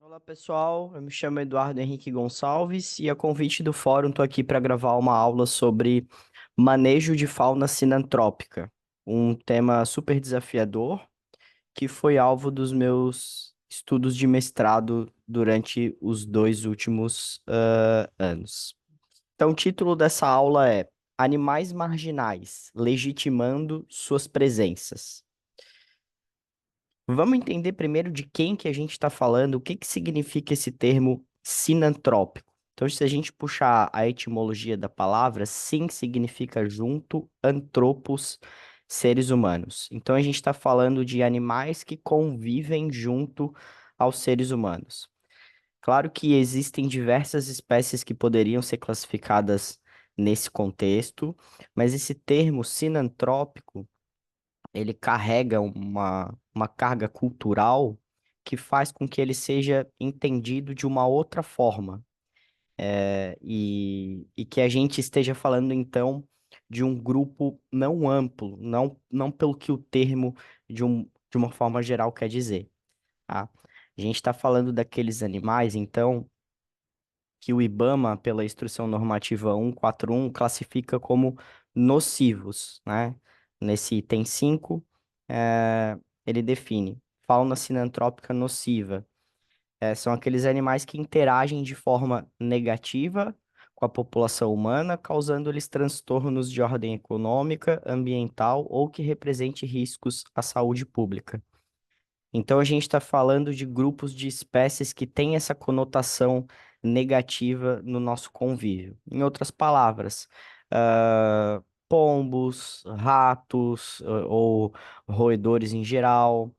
Olá pessoal, eu me chamo Eduardo Henrique Gonçalves e a convite do fórum estou aqui para gravar uma aula sobre manejo de fauna sinantrópica, um tema super desafiador que foi alvo dos meus estudos de mestrado durante os dois últimos anos. Então, o título dessa aula é Animais Marginais, legitimando suas presenças. Vamos entender primeiro de quem que a gente está falando, o que que significa esse termo sinantrópico. Então, se a gente puxar a etimologia da palavra, sin significa junto, antropos, seres humanos. Então, a gente está falando de animais que convivem junto aos seres humanos. Claro que existem diversas espécies que poderiam ser classificadas nesse contexto, mas esse termo sinantrópico ele carrega uma carga cultural que faz com que ele seja entendido de uma outra forma. E que a gente esteja falando, então, de um grupo não amplo, não pelo que o termo de uma forma geral quer dizer, tá? A gente está falando daqueles animais, então, que o IBAMA, pela Instrução Normativa 141, classifica como nocivos, né? Nesse item 5, ele define fauna sinantrópica nociva. São aqueles animais que interagem de forma negativa com a população humana, causando-lhes transtornos de ordem econômica, ambiental ou que represente riscos à saúde pública. Então, a gente está falando de grupos de espécies que têm essa conotação negativa no nosso convívio. Em outras palavras, pombos, ratos, ou roedores em geral,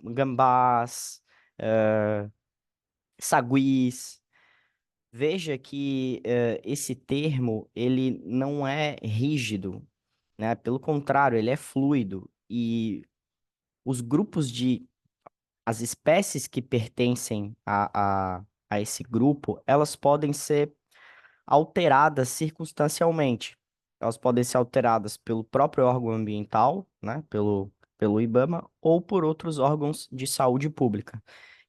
gambás, ah, saguis. Veja que esse termo ele não é rígido, né? Pelo contrário, ele é fluido e os grupos de as espécies que pertencem a esse grupo, elas podem ser alteradas circunstancialmente. Elas podem ser alteradas pelo próprio órgão ambiental, né, pelo IBAMA, ou por outros órgãos de saúde pública.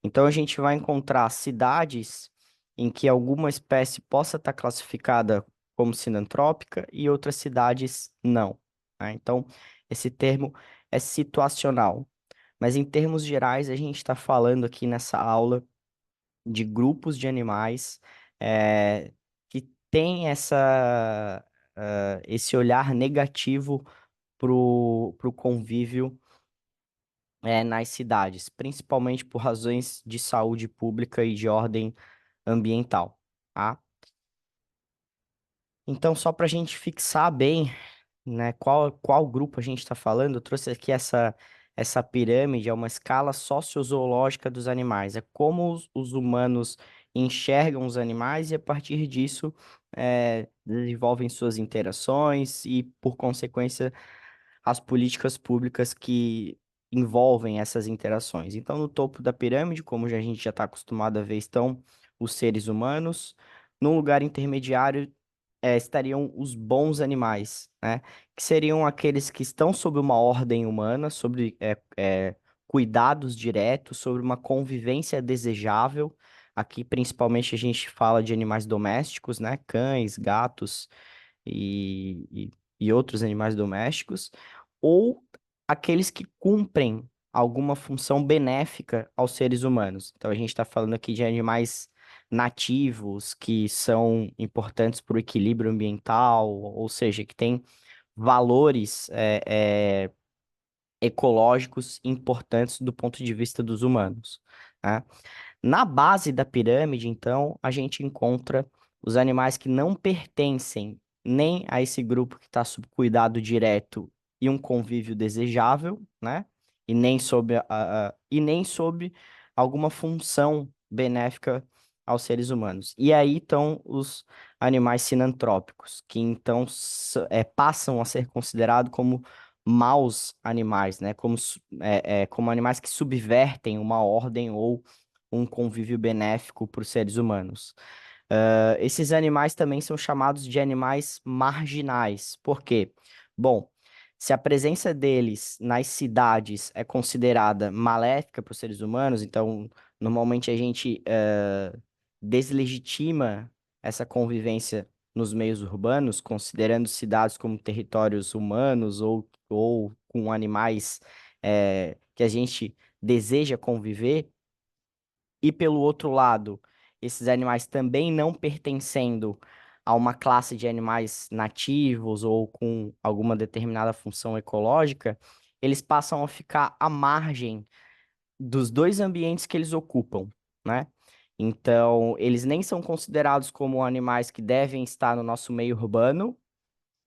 Então, a gente vai encontrar cidades em que alguma espécie possa estar classificada como sinantrópica e outras cidades não, né? Então, esse termo é situacional. Mas em termos gerais, a gente está falando aqui nessa aula de grupos de animais que têm esse olhar negativo para o convívio nas cidades, principalmente por razões de saúde pública e de ordem ambiental, tá? Então, só para a gente fixar bem, né, qual grupo a gente está falando, eu trouxe aqui essa pirâmide, é uma escala sociozoológica dos animais. É como os humanos enxergam os animais e, a partir disso, desenvolvem suas interações e, por consequência, as políticas públicas que envolvem essas interações. Então, no topo da pirâmide, como a gente já está acostumado a ver, estão os seres humanos. Num lugar intermediário, estariam os bons animais, né? Que seriam aqueles que estão sob uma ordem humana, sobre cuidados diretos, sobre uma convivência desejável. Aqui, principalmente, a gente fala de animais domésticos, né? Cães, gatos e outros animais domésticos, ou aqueles que cumprem alguma função benéfica aos seres humanos. Então, a gente está falando aqui de animais nativos que são importantes para o equilíbrio ambiental, ou seja, que têm valores ecológicos importantes do ponto de vista dos humanos, né? Na base da pirâmide, então, a gente encontra os animais que não pertencem nem a esse grupo que está sob cuidado direto e um convívio desejável, né? E nem sob alguma função benéfica aos seres humanos. E aí estão os animais sinantrópicos, que então passam a ser considerados como maus animais, né? Como animais que subvertem uma ordem ou um convívio benéfico para os seres humanos. Esses animais também são chamados de animais marginais. Por quê? Bom, se a presença deles nas cidades é considerada maléfica para os seres humanos, então Normalmente a gente deslegitima essa convivência nos meios urbanos, considerando cidades como territórios humanos ou com animais que a gente deseja conviver, e pelo outro lado, esses animais também não pertencendo a uma classe de animais nativos ou com alguma determinada função ecológica, eles passam a ficar à margem dos dois ambientes que eles ocupam, né? Então, eles nem são considerados como animais que devem estar no nosso meio urbano,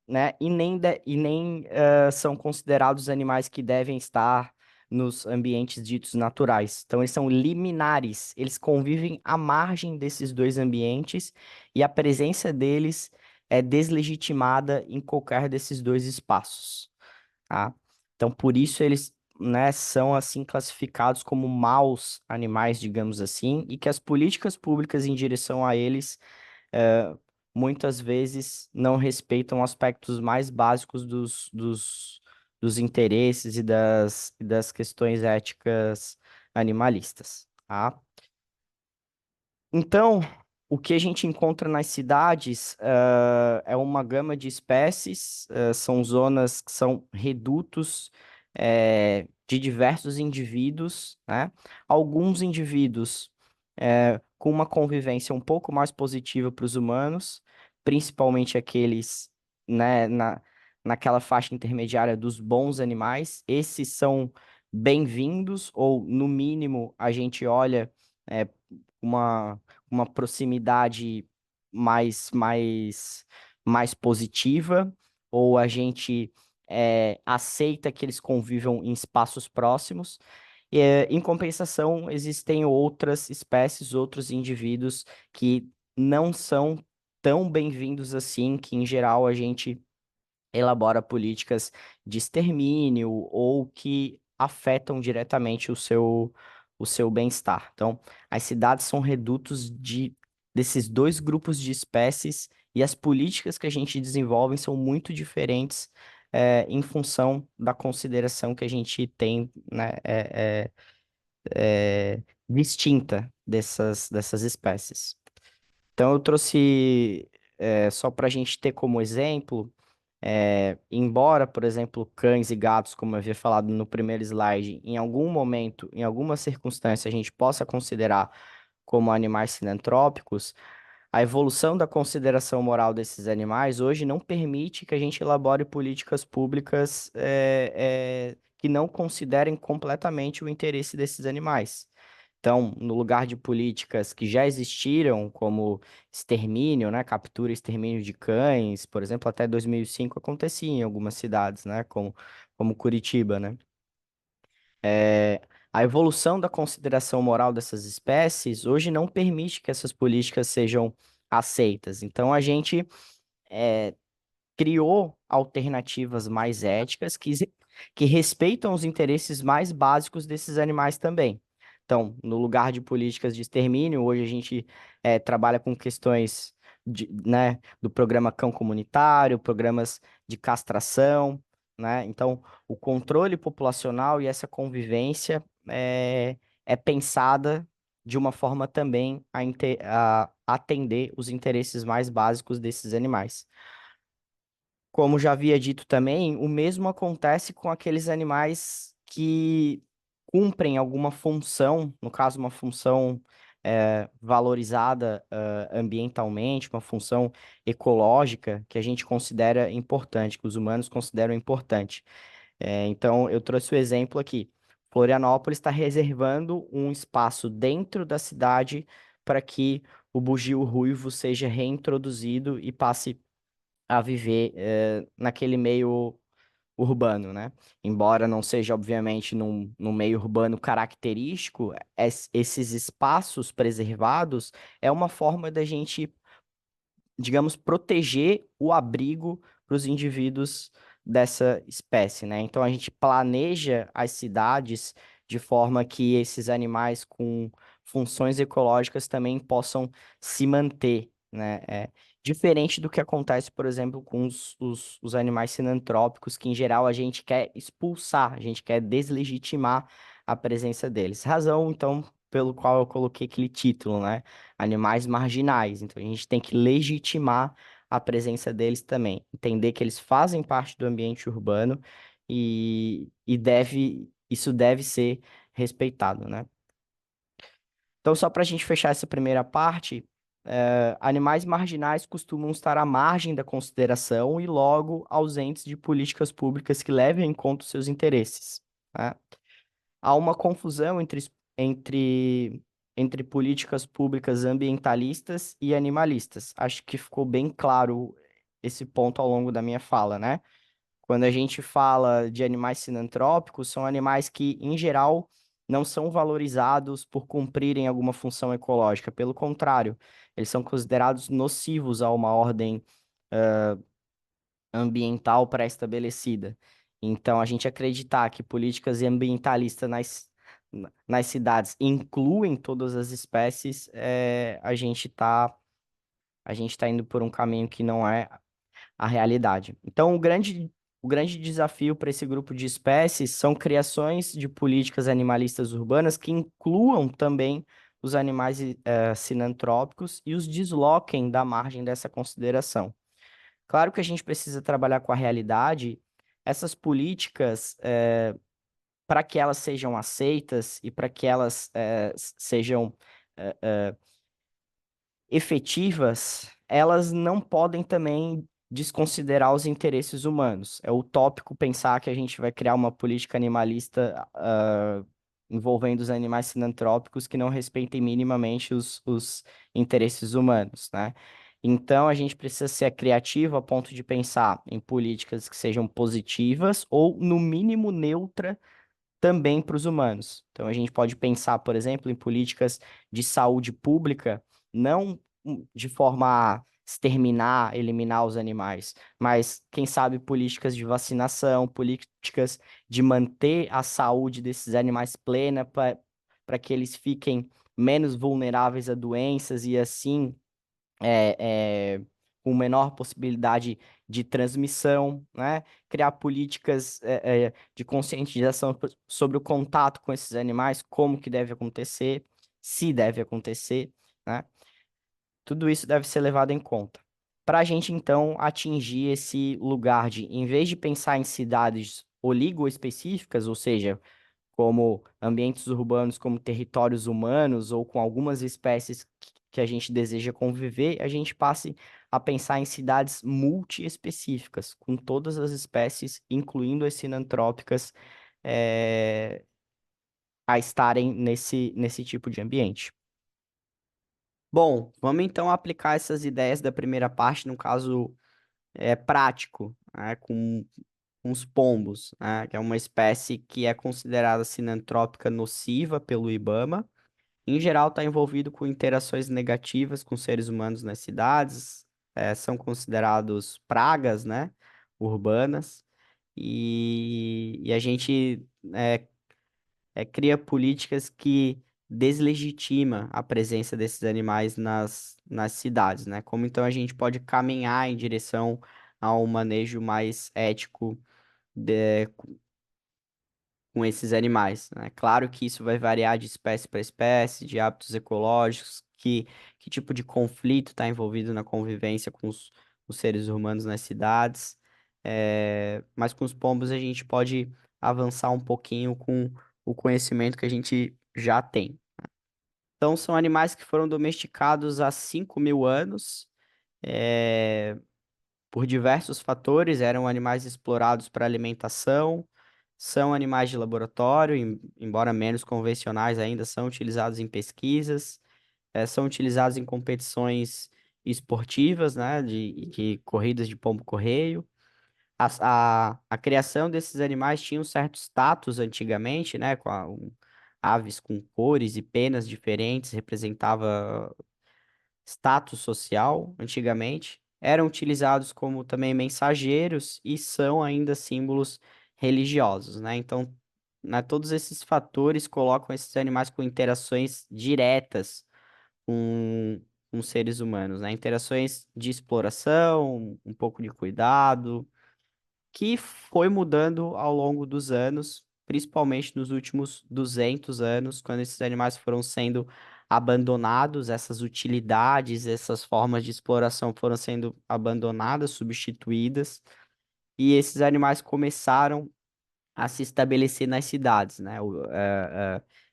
né? E nem são considerados animais que devem estar nos ambientes ditos naturais. Então, eles são liminares, eles convivem à margem desses dois ambientes e a presença deles é deslegitimada em qualquer desses dois espaços, tá? Então, por isso eles, né, são assim classificados como maus animais, digamos assim, e que as políticas públicas em direção a eles eh, muitas vezes não respeitam aspectos mais básicos dos interesses e das questões éticas animalistas, tá? Então, o que a gente encontra nas cidades é uma gama de espécies, são zonas que são redutos de diversos indivíduos, né? Alguns indivíduos com uma convivência um pouco mais positiva para os humanos, principalmente aqueles, né, naquela faixa intermediária dos bons animais. Esses são bem-vindos, ou no mínimo a gente olha é, uma, uma proximidade mais positiva, ou a gente aceita que eles convivam em espaços próximos. Em compensação, existem outras espécies, outros indivíduos que não são tão bem-vindos assim, que em geral a gente elabora políticas de extermínio ou que afetam diretamente o seu bem-estar. Então, as cidades são redutos desses dois grupos de espécies e as políticas que a gente desenvolve são muito diferentes em função da consideração que a gente tem, né, distinta dessas espécies. Então, eu trouxe, só para a gente ter como exemplo, embora, por exemplo, cães e gatos, como eu havia falado no primeiro slide, em algum momento, em alguma circunstância, a gente possa considerar como animais sinantrópicos, a evolução da consideração moral desses animais hoje não permite que a gente elabore políticas públicas que não considerem completamente o interesse desses animais. Então, no lugar de políticas que já existiram, como extermínio, né, captura e extermínio de cães, por exemplo, até 2005 acontecia em algumas cidades, né, como Curitiba, né? A evolução da consideração moral dessas espécies hoje não permite que essas políticas sejam aceitas. Então, a gente criou alternativas mais éticas que respeitam os interesses mais básicos desses animais também. Então, no lugar de políticas de extermínio, hoje a gente trabalha com questões né, do programa cão comunitário, programas de castração, né? Então, o controle populacional e essa convivência é pensada de uma forma também a atender os interesses mais básicos desses animais. Como já havia dito também, o mesmo acontece com aqueles animais que cumprem alguma função, no caso, uma função valorizada ambientalmente, uma função ecológica que a gente considera importante, que os humanos consideram importante. Então, eu trouxe o exemplo aqui. Florianópolis está reservando um espaço dentro da cidade para que o bugio ruivo seja reintroduzido e passe a viver naquele meio urbano, né? Embora não seja, obviamente, num meio urbano característico, esses espaços preservados é uma forma da gente, digamos, proteger o abrigo para os indivíduos dessa espécie, né? Então a gente planeja as cidades de forma que esses animais com funções ecológicas também possam se manter, né? Diferente do que acontece, por exemplo, com os animais sinantrópicos, que em geral a gente quer expulsar, a gente quer deslegitimar a presença deles. Razão, então, pelo qual eu coloquei aquele título, né? Animais marginais. Então a gente tem que legitimar a presença deles também, entender que eles fazem parte do ambiente urbano isso deve ser respeitado, né? Então, só para a gente fechar essa primeira parte, animais marginais costumam estar à margem da consideração e logo ausentes de políticas públicas que levem em conta os seus interesses, né? Há uma confusão entre, entre políticas públicas ambientalistas e animalistas. Acho que ficou bem claro esse ponto ao longo da minha fala, né? Quando a gente fala de animais sinantrópicos, são animais que, em geral, não são valorizados por cumprirem alguma função ecológica. Pelo contrário, eles são considerados nocivos a uma ordem ambiental pré-estabelecida. Então, a gente acreditar que políticas ambientalistas nas cidades incluem todas as espécies, a gente tá indo por um caminho que não é a realidade. Então, o grande desafio para esse grupo de espécies são criações de políticas animalistas urbanas que incluam também os animais sinantrópicos e os desloquem da margem dessa consideração. Claro que a gente precisa trabalhar com a realidade, essas políticas, para que elas sejam aceitas e para que elas sejam efetivas, elas não podem também desconsiderar os interesses humanos. É utópico pensar que a gente vai criar uma política animalista, envolvendo os animais sinantrópicos que não respeitem minimamente os interesses humanos, né? Então, a gente precisa ser criativo a ponto de pensar em políticas que sejam positivas ou, no mínimo, neutras também para os humanos. Então, a gente pode pensar, por exemplo, em políticas de saúde pública, não de forma a exterminar, eliminar os animais, mas, quem sabe, políticas de vacinação, políticas de manter a saúde desses animais plena para que eles fiquem menos vulneráveis a doenças e, assim, com menor possibilidade de transmissão, né? Criar políticas de conscientização sobre o contato com esses animais, como que deve acontecer, se deve acontecer, né? Tudo isso deve ser levado em conta. Para a gente, então, atingir esse lugar de, em vez de pensar em cidades oligoespecíficas, ou seja, como ambientes urbanos, como territórios humanos ou com algumas espécies que a gente deseja conviver, a gente passe a pensar em cidades multiespecíficas, com todas as espécies, incluindo as sinantrópicas, eh, a estarem nesse tipo de ambiente. Bom, vamos então aplicar essas ideias da primeira parte, no caso prático, né, com os pombos, né, que é uma espécie que é considerada sinantrópica nociva pelo IBAMA. Em geral, está envolvido com interações negativas com seres humanos nas cidades, são considerados pragas, né, urbanas, e a gente cria políticas que deslegitima a presença desses animais nas cidades, né? Como então a gente pode caminhar em direção a um manejo mais ético com esses animais, né? Claro que isso vai variar de espécie para espécie, de hábitos ecológicos, que tipo de conflito está envolvido na convivência com os seres humanos nas cidades. Mas com os pombos a gente pode avançar um pouquinho com o conhecimento que a gente já tem. Então, são animais que foram domesticados há 5.000 anos, é, por diversos fatores, eram animais explorados para alimentação, são animais de laboratório, embora menos convencionais ainda, são utilizados em pesquisas, são utilizados em competições esportivas, né, de corridas de pombo-correio. A criação desses animais tinha um certo status antigamente, né, aves com cores e penas diferentes, representava status social antigamente, eram utilizados como também mensageiros e são ainda símbolos religiosos, né? Então, né, todos esses fatores colocam esses animais com interações diretas com, com seres humanos, né? Interações de exploração, um pouco de cuidado, que foi mudando ao longo dos anos. principalmente nos últimos 200 anos, quando esses animais foram sendo abandonados, essas utilidades, essas formas de exploração foram sendo abandonadas, substituídas, e esses animais começaram a se estabelecer nas cidades, né?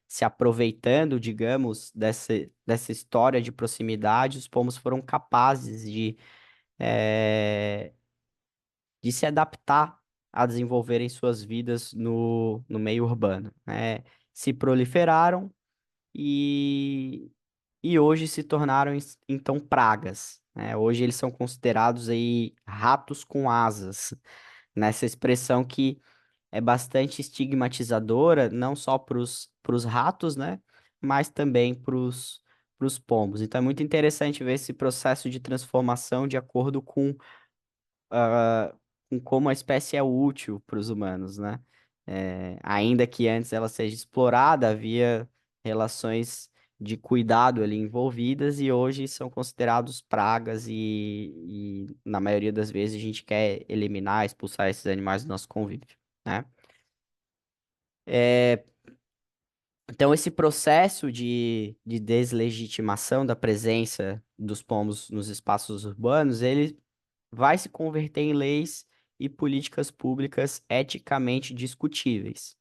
Se aproveitando, digamos, dessa história de proximidade, os pomos foram capazes eh, de se adaptar a desenvolverem suas vidas no meio urbano, né? Se proliferaram e, e hoje se tornaram, então, pragas, né? Hoje eles são considerados aí ratos com asas, nessa expressão que é bastante estigmatizadora, não só para os ratos, né? Mas também para os pombos. Então é muito interessante ver esse processo de transformação de acordo com como a espécie é útil para os humanos, né? Ainda que antes ela seja explorada, havia relações de cuidado ali envolvidas e hoje são considerados pragas e na maioria das vezes a gente quer eliminar, expulsar esses animais do nosso convívio, né? É, então, esse processo de deslegitimação da presença dos pombos nos espaços urbanos, ele vai se converter em leis e políticas públicas eticamente discutíveis.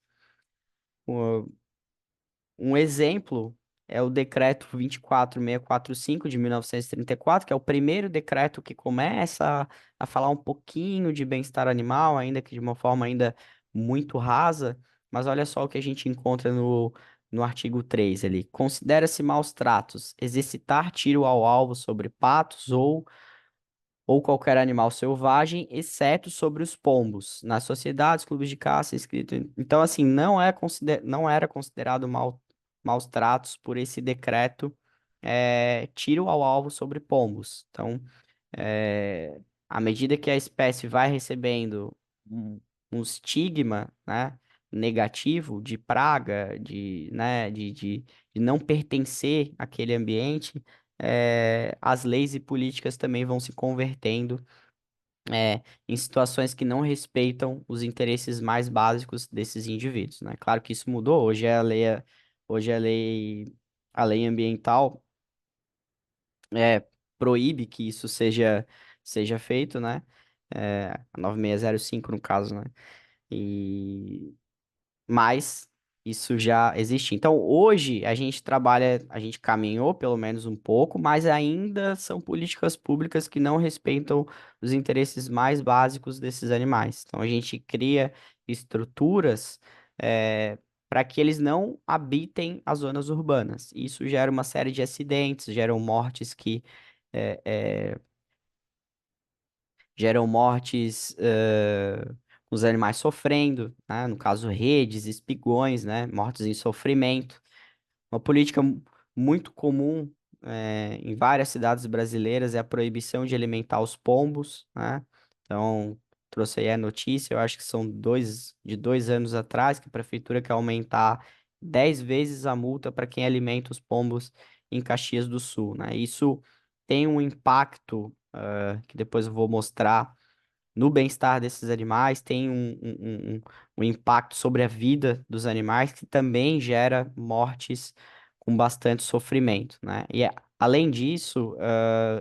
Um exemplo é o decreto 24645 de 1934, que é o primeiro decreto que começa a falar um pouquinho de bem-estar animal, ainda que de uma forma ainda muito rasa, mas olha só o que a gente encontra no artigo 3 ali. Considera-se maus tratos exercitar tiro ao alvo sobre patos ou qualquer animal selvagem, exceto sobre os pombos, nas sociedades, clubes de caça, escrito. Então, assim, não era considerado maus tratos por esse decreto, tiro ao alvo sobre pombos. Então, é, à medida que a espécie vai recebendo um estigma, né, negativo de praga, de não pertencer àquele ambiente, as leis e políticas também vão se convertendo, em situações que não respeitam os interesses mais básicos desses indivíduos, né? Claro que isso mudou, hoje a lei ambiental é, proíbe que isso seja feito, né? A 9605 no caso, né? E mas isso já existe. Então, hoje a gente caminhou pelo menos um pouco, mas ainda são políticas públicas que não respeitam os interesses mais básicos desses animais. Então, a gente cria estruturas para que eles não habitem as zonas urbanas. Isso gera uma série de acidentes, eh, eh, geram mortes, com os animais sofrendo, né? No caso, redes, espigões, né? Mortes em sofrimento. Uma política muito comum, em várias cidades brasileiras é a proibição de alimentar os pombos, né? Então, trouxe aí a notícia, eu acho que são de 2 anos atrás, que a prefeitura quer aumentar 10 vezes a multa para quem alimenta os pombos em Caxias do Sul, né? Isso tem um impacto, que depois eu vou mostrar no bem-estar desses animais, tem um impacto sobre a vida dos animais que também gera mortes com bastante sofrimento, né? Além disso,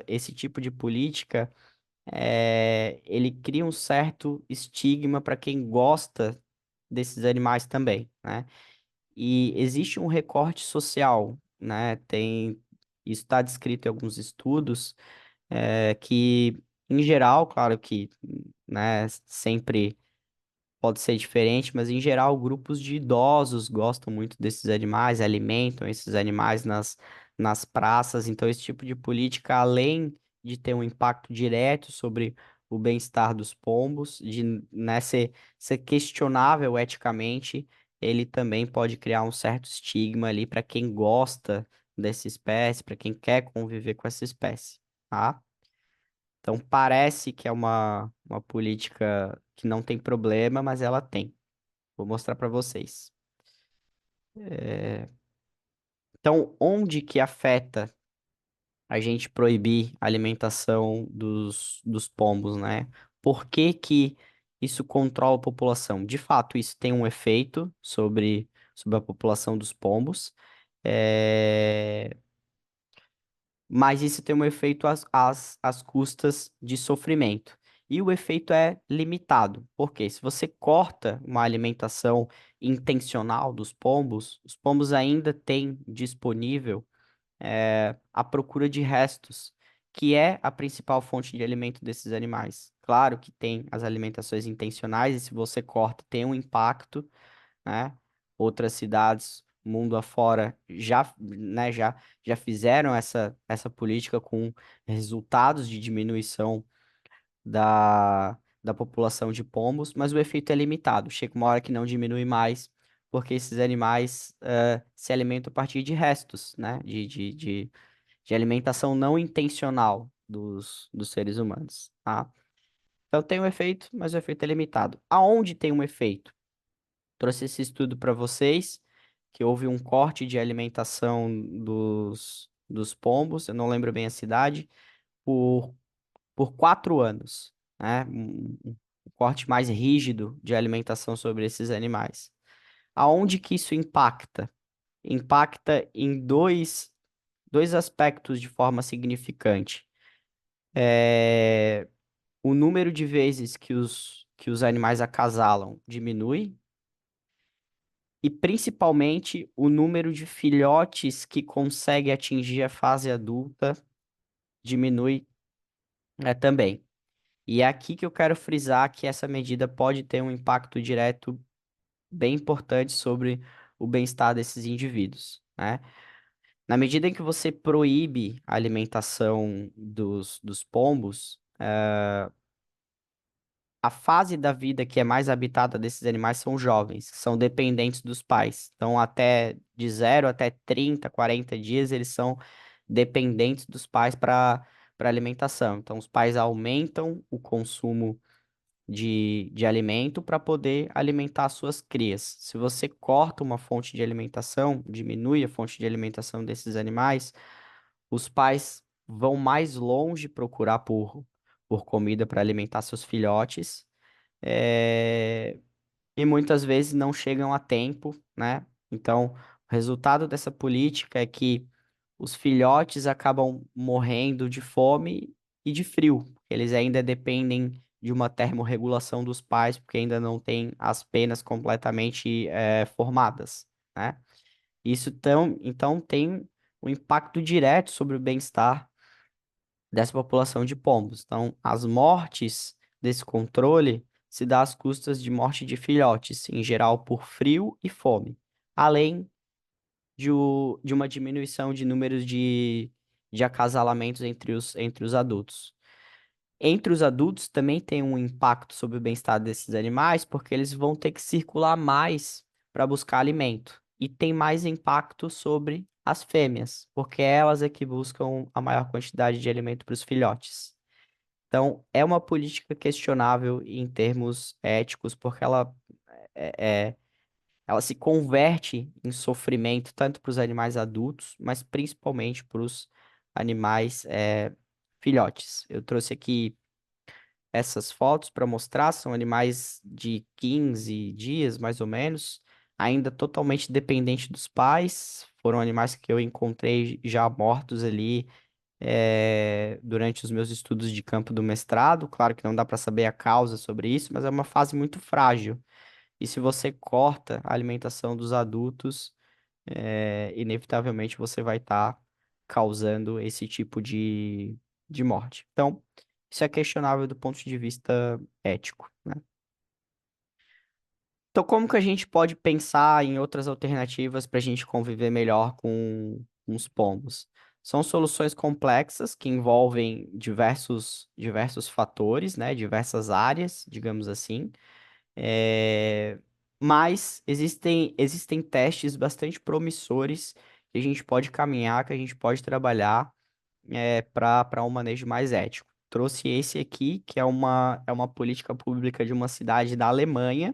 esse tipo de política, ele cria um certo estigma para quem gosta desses animais também, né? E existe um recorte social, né? Isso está descrito em alguns estudos, que, em geral, claro que, né, sempre pode ser diferente, mas em geral, grupos de idosos gostam muito desses animais, alimentam esses animais nas praças. Então, esse tipo de política, além de ter um impacto direto sobre o bem-estar dos pombos, né, ser questionável eticamente, ele também pode criar um certo estigma ali para quem gosta dessa espécie, para quem quer conviver com essa espécie, tá? Então parece que é uma política que não tem problema, mas ela tem. Vou mostrar para vocês. Então, onde que afeta a gente proibir a alimentação dos pombos, né? Por que que isso controla a população? De fato, isso tem um efeito sobre a população dos pombos, é, mas isso tem um efeito às custas de sofrimento. E o efeito é limitado, porque se você corta uma alimentação intencional dos pombos, os pombos ainda têm disponível a procura de restos, que é a principal fonte de alimento desses animais. Claro que tem as alimentações intencionais, e se você corta, tem um impacto, né? Outras cidades, mundo afora, já fizeram essa política com resultados de diminuição da população de pombos, mas o efeito é limitado. Chega uma hora que não diminui mais, porque esses animais se alimentam a partir de restos, né? De alimentação não intencional dos seres humanos, tá? Então tem um efeito, mas o efeito é limitado. Aonde tem um efeito? Trouxe esse estudo para vocês, que houve um corte de alimentação dos pombos, eu não lembro bem a cidade, por, por 4 anos, né? Um corte mais rígido de alimentação sobre esses animais. Aonde que isso impacta? Impacta em dois aspectos de forma significante. O número de vezes que os animais acasalam diminui, e principalmente o número de filhotes que consegue atingir a fase adulta diminui, também. E é aqui que eu quero frisar que essa medida pode ter um impacto direto bem importante sobre o bem-estar desses indivíduos, né? Na medida em que você proíbe a alimentação dos pombos, a fase da vida que é mais habitada desses animais são jovens, que são dependentes dos pais. Então, até de 0 até 30, 40 dias, eles são dependentes dos pais para alimentação. Então, os pais aumentam o consumo de alimento para poder alimentar suas crias. Se você corta uma fonte de alimentação, diminui a fonte de alimentação desses animais, os pais vão mais longe procurar por comida para alimentar seus filhotes, eh, e muitas vezes não chegam a tempo, né? Então, o resultado dessa política é que os filhotes acabam morrendo de fome e de frio. Eles ainda dependem de uma termorregulação dos pais, porque ainda não têm as penas completamente formadas, né? Então tem um impacto direto sobre o bem-estar dessa população de pombos. Então, as mortes desse controle se dá às custas de morte de filhotes, em geral por frio e fome, além de uma diminuição de números de acasalamentos entre os adultos. Entre os adultos também tem um impacto sobre o bem-estar desses animais, porque eles vão ter que circular mais para buscar alimento. E tem mais impacto sobre as fêmeas, porque elas é que buscam a maior quantidade de alimento para os filhotes. Então, é uma política questionável em termos éticos, porque é, é- ela se converte em sofrimento tanto para os animais adultos, mas principalmente para os animais filhotes. Eu trouxe aqui essas fotos para mostrar, são animais de 15 dias, mais ou menos, ainda totalmente dependentes dos pais. Foram animais que eu encontrei já mortos ali durante os meus estudos de campo do mestrado. Claro que não dá para saber a causa sobre isso, mas é uma fase muito frágil. E se você corta a alimentação dos adultos, inevitavelmente você vai estar causando esse tipo de morte. Então, isso é questionável do ponto de vista ético, né? Então, como que a gente pode pensar em outras alternativas para a gente conviver melhor com os pombos? São soluções complexas que envolvem diversos fatores, né? Diversas áreas, digamos assim. É, Mas existem testes bastante promissores que a gente pode caminhar, que a gente pode trabalhar para um manejo mais ético. Trouxe esse aqui, que é uma política pública de uma cidade da Alemanha,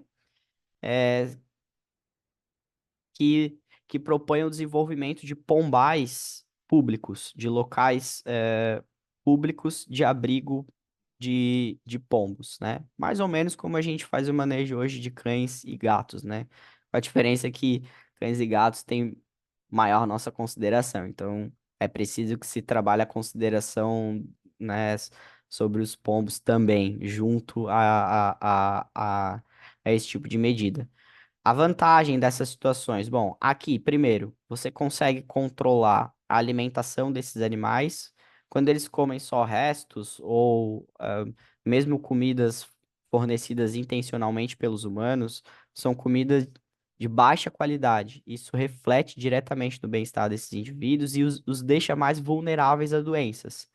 é, que, que propõe o desenvolvimento de pombais públicos, de locais públicos de abrigo de pombos, né? Mais ou menos como a gente faz o manejo hoje de cães e gatos, né? A diferença é que cães e gatos têm maior nossa consideração, então é preciso que se trabalhe a consideração, né, sobre os pombos também, junto a esse tipo de medida. A vantagem dessas situações, bom, aqui, primeiro, você consegue controlar a alimentação desses animais. Quando eles comem só restos ou mesmo comidas fornecidas intencionalmente pelos humanos, são comidas de baixa qualidade. Isso reflete diretamente no bem-estar desses indivíduos e os deixa mais vulneráveis a doenças.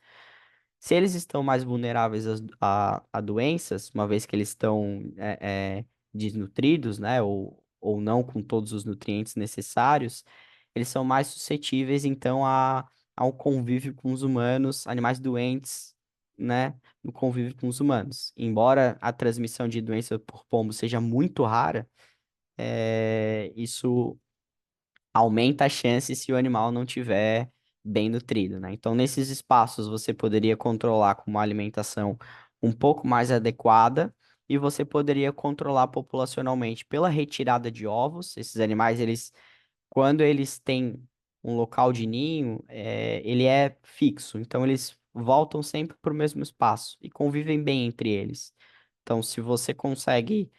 Se eles estão mais vulneráveis a doenças, uma vez que eles estão desnutridos, né, ou não com todos os nutrientes necessários, eles são mais suscetíveis, então, ao convívio com os humanos, animais doentes, né, no convívio com os humanos. Embora a transmissão de doença por pombo seja muito rara, isso aumenta a chance se o animal não tiver bem nutrido, né? Então, nesses espaços, você poderia controlar com uma alimentação um pouco mais adequada e você poderia controlar populacionalmente pela retirada de ovos. Esses animais, quando eles têm um local de ninho, ele é fixo, então eles voltam sempre para o mesmo espaço e convivem bem entre eles. Então, se você consegue,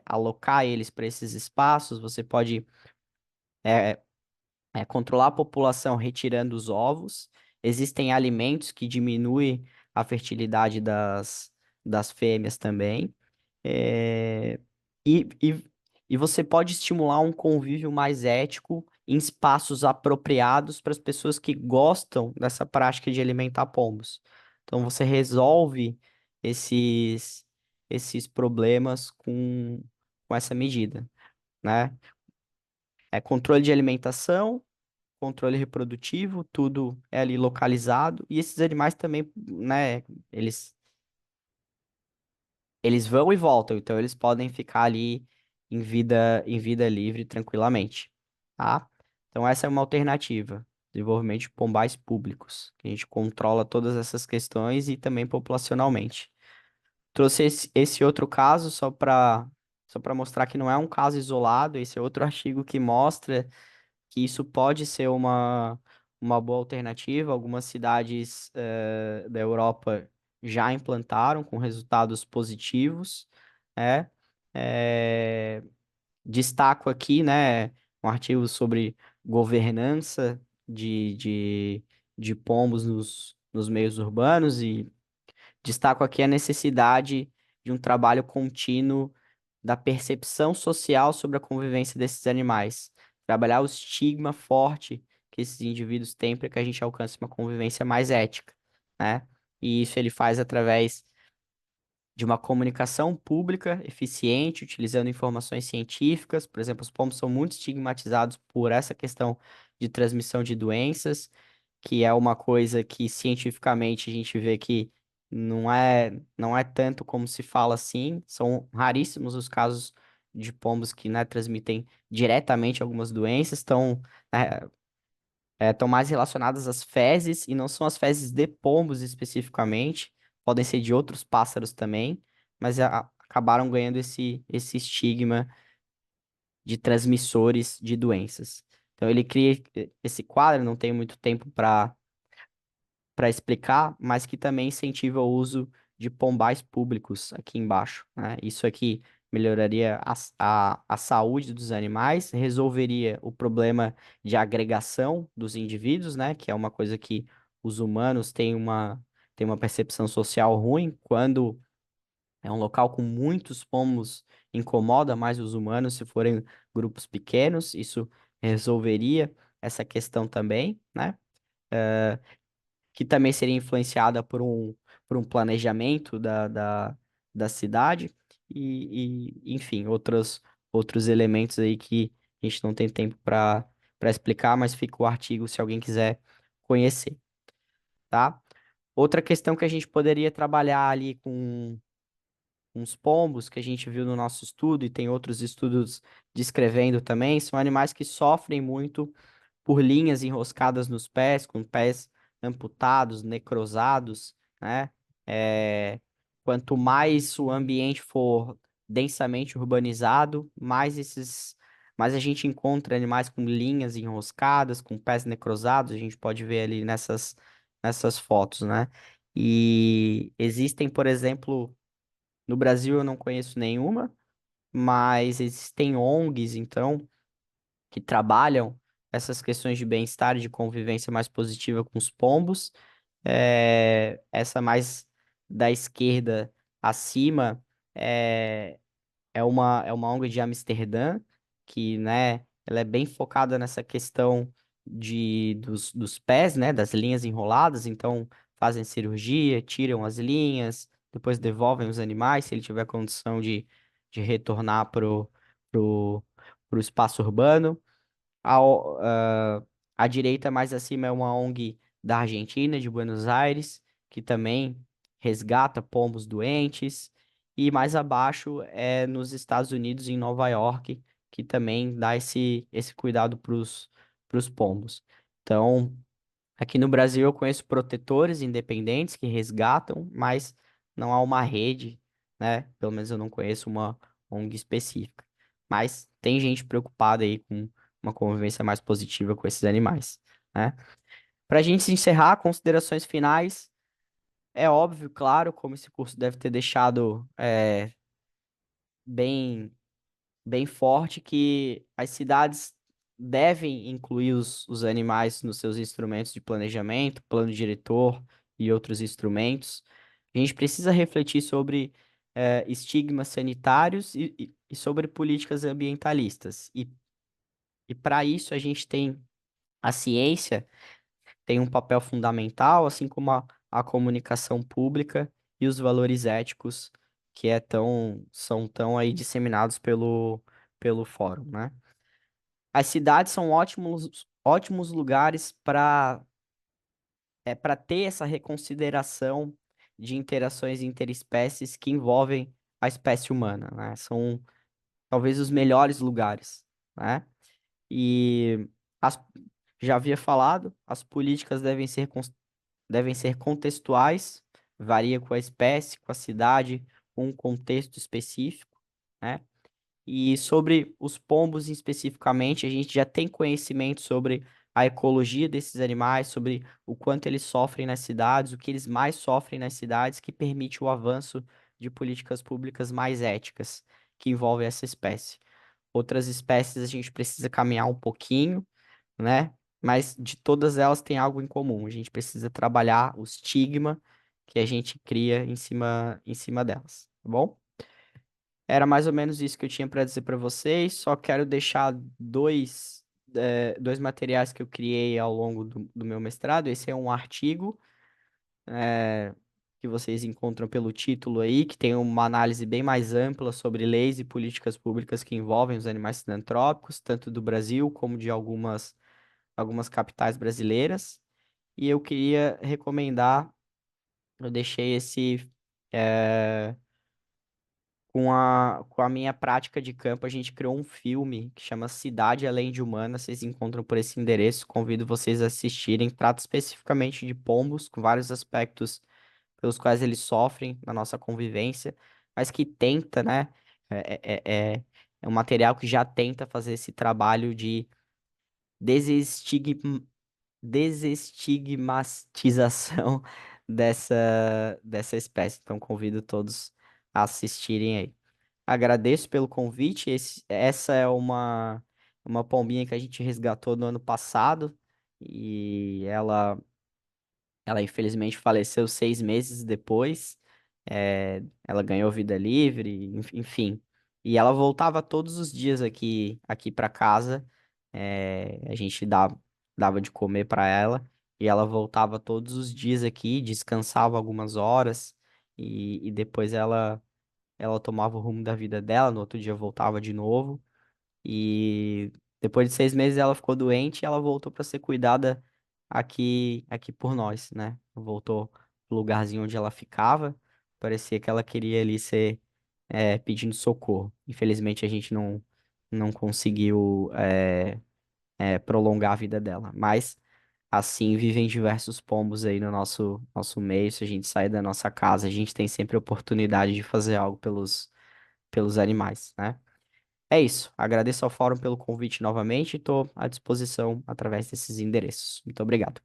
alocar eles para esses espaços, você pode é, controlar a população retirando os ovos. Existem alimentos que diminuem a fertilidade das fêmeas também. É, e, e, e você pode estimular um convívio mais ético em espaços apropriados para as pessoas que gostam dessa prática de alimentar pombos. Então você resolve esses, esses problemas com essa medida, né? É controle de alimentação, controle reprodutivo, tudo é ali localizado. E esses animais também, né, eles vão e voltam, então eles podem ficar ali em vida livre tranquilamente, tá? Então essa é uma alternativa. Desenvolvimento de pombais públicos, que a gente controla todas essas questões e também populacionalmente. Trouxe esse outro caso só para mostrar que não é um caso isolado, esse é outro artigo que mostra que isso pode ser uma boa alternativa. Algumas cidades da Europa já implantaram com resultados positivos, né? Eh, Destaco aqui, né, um artigo sobre governança de pombos nos meios urbanos e destaco aqui a necessidade de um trabalho contínuo da percepção social sobre a convivência desses animais. Trabalhar o estigma forte que esses indivíduos têm para que a gente alcance uma convivência mais ética, né? E isso ele faz através de uma comunicação pública eficiente, utilizando informações científicas. Por exemplo, os pombos são muito estigmatizados por essa questão de transmissão de doenças, que é uma coisa que cientificamente a gente vê que não é tanto como se fala assim. São raríssimos os casos de pombos que, né, transmitem diretamente algumas doenças, estão mais relacionadas às fezes, e não são as fezes de pombos especificamente, podem ser de outros pássaros também, mas acabaram ganhando esse estigma de transmissores de doenças. Então ele cria esse quadro, não tenho muito tempo para explicar, mas que também incentiva o uso de pombais públicos aqui embaixo, né? Isso aqui melhoraria a saúde dos animais, resolveria o problema de agregação dos indivíduos, né? Que é uma coisa que os humanos têm uma percepção social ruim. Quando é um local com muitos pombos, incomoda mais os humanos se forem grupos pequenos. Isso resolveria essa questão também, né? Que também seria influenciada por um planejamento da cidade enfim, outros elementos aí que a gente não tem tempo para explicar, mas fica o artigo se alguém quiser conhecer, tá? Outra questão que a gente poderia trabalhar ali com os pombos, que a gente viu no nosso estudo, e tem outros estudos descrevendo também, são animais que sofrem muito por linhas enroscadas nos pés, com pés amputados, necrosados, né? quanto mais o ambiente for densamente urbanizado, mais a gente encontra animais com linhas enroscadas, com pés necrosados, a gente pode ver ali nessas fotos, né? E existem, por exemplo, no Brasil eu não conheço nenhuma, mas existem ONGs, então, que trabalham essas questões de bem-estar e de convivência mais positiva com os pombos. Essa mais da esquerda acima é, é uma ONG de Amsterdã, que, né, ela é bem focada nessa questão dos pés, né, das linhas enroladas, então fazem cirurgia, tiram as linhas, depois devolvem os animais, se ele tiver condição de retornar pro, pro espaço urbano. A direita mais acima é uma ONG da Argentina, de Buenos Aires, que também resgata pombos doentes. E mais abaixo é nos Estados Unidos, em Nova York, que também dá esse cuidado para os pombos. Então, aqui no Brasil eu conheço protetores independentes que resgatam, mas não há uma rede, né? Pelo menos eu não conheço uma ONG específica. Mas tem gente preocupada aí com uma convivência mais positiva com esses animais, né? Para a gente se encerrar, considerações finais, é óbvio, claro, como esse curso deve ter deixado bem bem forte que as cidades devem incluir os animais nos seus instrumentos de planejamento, plano diretor e outros instrumentos. A gente precisa refletir sobre estigmas sanitários e sobre políticas ambientalistas. E para isso a gente tem a ciência tem um papel fundamental, assim como a comunicação pública e os valores éticos que são tão aí disseminados pelo fórum, né? As cidades são ótimos lugares para ter essa reconsideração de interações interespécies que envolvem a espécie humana, né? São talvez os melhores lugares, né? E as, já havia falado, as políticas devem ser contextuais, varia com a espécie, com a cidade, com um contexto específico, né? E sobre os pombos especificamente, a gente já tem conhecimento sobre a ecologia desses animais, sobre o quanto eles sofrem nas cidades, o que eles mais sofrem nas cidades, que permite o avanço de políticas públicas mais éticas que envolvem essa espécie. Outras espécies a gente precisa caminhar um pouquinho, né? Mas de todas elas tem algo em comum. A gente precisa trabalhar o estigma que a gente cria em cima delas, tá bom? Era mais ou menos isso que eu tinha para dizer para vocês. Só quero deixar dois materiais que eu criei ao longo do meu mestrado. Esse é um artigo que vocês encontram pelo título aí, que tem uma análise bem mais ampla sobre leis e políticas públicas que envolvem os animais sinantrópicos, tanto do Brasil como de algumas capitais brasileiras. E eu queria recomendar, eu deixei esse. eh, com a minha prática de campo, a gente criou um filme que chama Cidade Além de Humana. Vocês encontram por esse endereço. Convido vocês a assistirem. Trata especificamente de pombos, com vários aspectos pelos quais eles sofrem na nossa convivência, mas que tenta, né? É, é, é, é é um material que já tenta fazer esse trabalho de desestigma, desestigmatização dessa espécie. Então, convido todos a assistirem aí. Agradeço pelo convite. Essa é uma pombinha que a gente resgatou no ano passado e ela infelizmente faleceu 6 meses depois. Ela ganhou vida livre, enfim. E ela voltava todos os dias aqui para casa. A gente dava de comer para ela e ela voltava todos os dias aqui, descansava algumas horas e depois ela tomava o rumo da vida dela, no outro dia voltava de novo. E depois de 6 meses ela ficou doente e ela voltou para ser cuidada aqui por nós, né? Voltou pro lugarzinho onde ela ficava. Parecia que ela queria ali ser pedindo socorro. Infelizmente a gente não conseguiu prolongar a vida dela. Mas Assim vivem diversos pombos aí no nosso meio. Se a gente sair da nossa casa, a gente tem sempre a oportunidade de fazer algo pelos animais, né? É isso. Agradeço ao Fórum pelo convite novamente e estou à disposição através desses endereços. Muito obrigado.